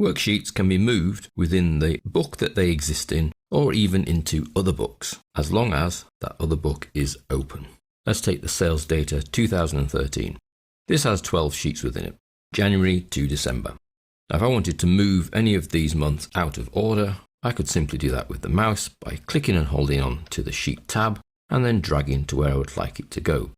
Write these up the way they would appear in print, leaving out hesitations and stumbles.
Worksheets can be moved within the book that they exist in or even into other books, as long as that other book is open. Let's take the sales data 2013. This has 12 sheets within it, January to December. Now, if I wanted to move any of these months out of order, I could simply do that with the mouse by clicking and holding on to the Sheet tab and then dragging to where I would like it to go.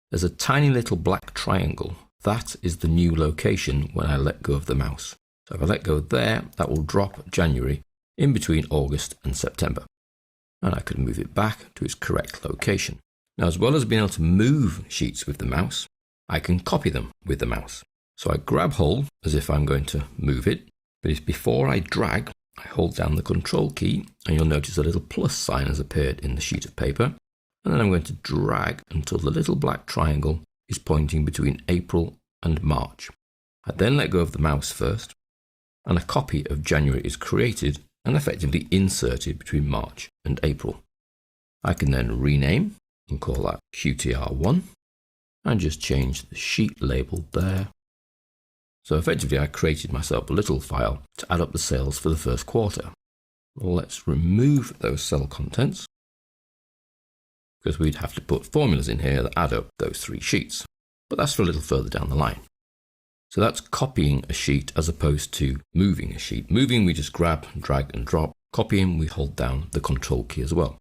There's a tiny little black triangle. That is the new location when I let go of the mouse. So if I let go there, that will drop January in between August and September. And I could move it back to its correct location. Now, as well as being able to move sheets with the mouse, I can copy them with the mouse. So I grab hold as if I'm going to move it, but if before I drag, I hold down the Control key and you'll notice a little plus sign has appeared in the sheet of paper. And then I'm going to drag until the little black triangle is pointing between April and March. I then let go of the mouse first, and a copy of January is created and effectively inserted between March and April. I can then rename and call that QTR1 and just change the sheet label there. So effectively I created myself a little file to add up the sales for the first quarter. Well, let's remove those cell contents because we'd have to put formulas in here that add up those 3 sheets. But that's for a little further down the line. So that's copying a sheet as opposed to moving a sheet. Moving, we just grab, drag and drop. Copying, we hold down the Control key as well.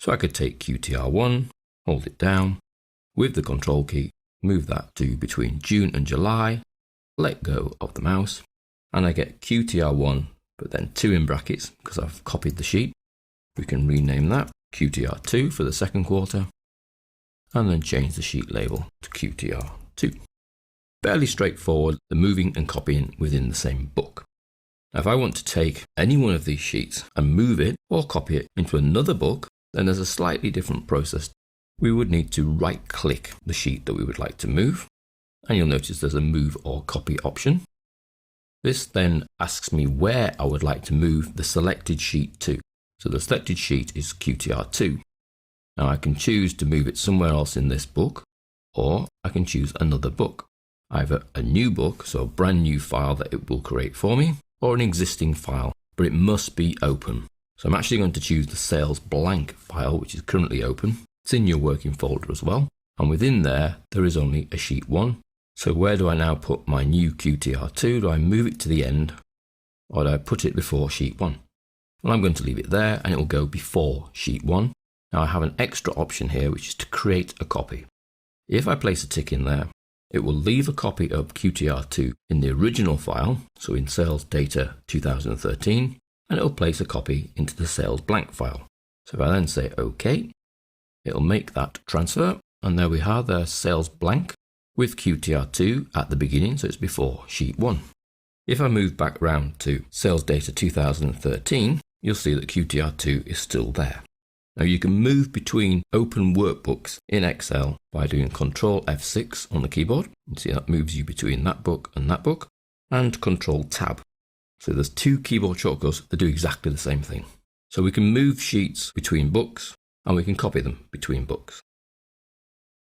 So I could take QTR1, hold it down, with the Control key, move that to between June and July, let go of the mouse, and I get QTR1, but then 2 in brackets because I've copied the sheet. We can rename that QTR2 for the second quarter, and then change the sheet label to QTR2. Fairly straightforward, the moving and copying within the same book. Now, if I want to take any one of these sheets and move it or copy it into another book, then there's a slightly different process. We would need to right-click the sheet that we would like to move, and you'll notice there's a move or copy option. This then asks me where I would like to move the selected sheet to. So the selected sheet is QTR2. Now I can choose to move it somewhere else in this book, or I can choose another book. Either a new book, so a brand new file that it will create for me, or an existing file, but it must be open. So I'm actually going to choose the sales blank file, which is currently open. It's in your working folder as well. And within there is only a sheet 1. So where do I now put my new QTR2? Do I move it to the end, or do I put it before sheet 1? Well, I'm going to leave it there and it will go before sheet 1. Now I have an extra option here, which is to create a copy. If I place a tick in there, it will leave a copy of QTR2 in the original file, so in sales data 2013, and it will place a copy into the sales blank file. So if I then say OK, it will make that transfer, and there we have the sales blank with QTR2 at the beginning, so it's before sheet 1. If I move back round to sales data 2013, you'll see that QTR2 is still there. Now you can move between open workbooks in Excel by doing Control F6 on the keyboard. You see that moves you between that book, and Control Tab. So there's 2 keyboard shortcuts that do exactly the same thing. So we can move sheets between books and we can copy them between books.